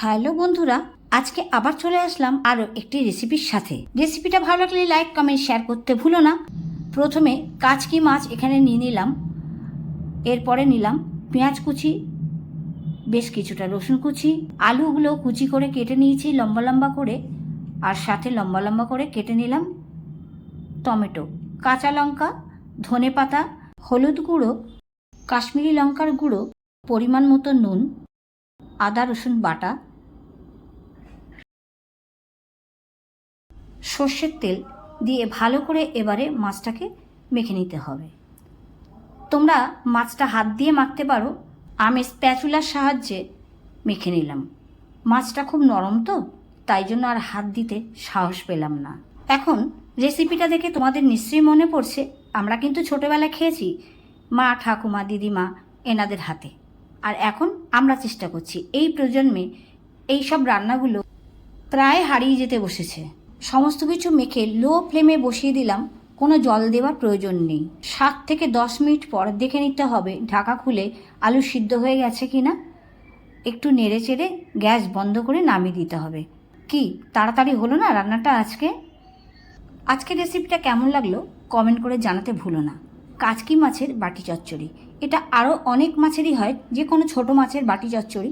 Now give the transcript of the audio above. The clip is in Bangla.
হ্যালো বন্ধুরা, আজকে আবার চলে আসলাম আরও একটি রেসিপির সাথে। রেসিপিটা ভালো লাগলে লাইক কমেন্ট শেয়ার করতে ভুলো না। প্রথমে কাচকি মাছ এখানে নিয়ে নিলাম, এরপরে নিলাম পেঁয়াজ কুচি, বেশ কিছুটা রসুন কুচি, আলুগুলো কুচি করে কেটে নিয়েছি লম্বা লম্বা করে, আর সাথে লম্বা লম্বা করে কেটে নিলাম টমেটো, কাঁচা লঙ্কা, ধনে পাতা, হলুদ গুঁড়ো, কাশ্মীরি লঙ্কার গুঁড়ো, পরিমাণ মতো নুন, আদা রসুন বাটা, সর্ষের তেল দিয়ে ভালো করে এবারে মাছটাকে মেখে নিতে হবে। তোমরা মাছটা হাত দিয়ে মাখতে পারো, আমি স্প্যাচুলার সাহায্যে মেখে নিলাম। মাছটা খুব নরম তো, তাই জন্য আর হাত দিতে সাহস পেলাম না। এখন রেসিপিটা দেখে তোমাদের নিশ্চয়ই মনে পড়ছে, আমরা কিন্তু ছোটোবেলায় খেয়েছি মা, ঠাকুমা, দিদিমা এনাদের হাতে। আর এখন আমরা চেষ্টা করছি এই প্রজন্মে এই সব রান্নাগুলো প্রায় হারিয়ে যেতে বসেছে। সমস্ত কিছু মেখে লো ফ্লেমে বসিয়ে দিলাম, কোনো জল দেওয়ার প্রয়োজন নেই। 7 থেকে 10 মিনিট পর দেখে নিতে হবে ঢাকা খুলে আলু সিদ্ধ হয়ে গেছে কি না। একটু নেড়ে চেড়ে গ্যাস বন্ধ করে নামিয়ে দিতে হবে। কি তাড়াতাড়ি হলো না রান্নাটা আজকের রেসিপিটা কেমন লাগলো কমেন্ট করে জানাতে ভুলো না। কাচকি মাছের বাটি চচ্চড়ি, এটা আরও অনেক মাছেরই হয়, যে কোনো ছোটো মাছের বাটি চচ্চড়ি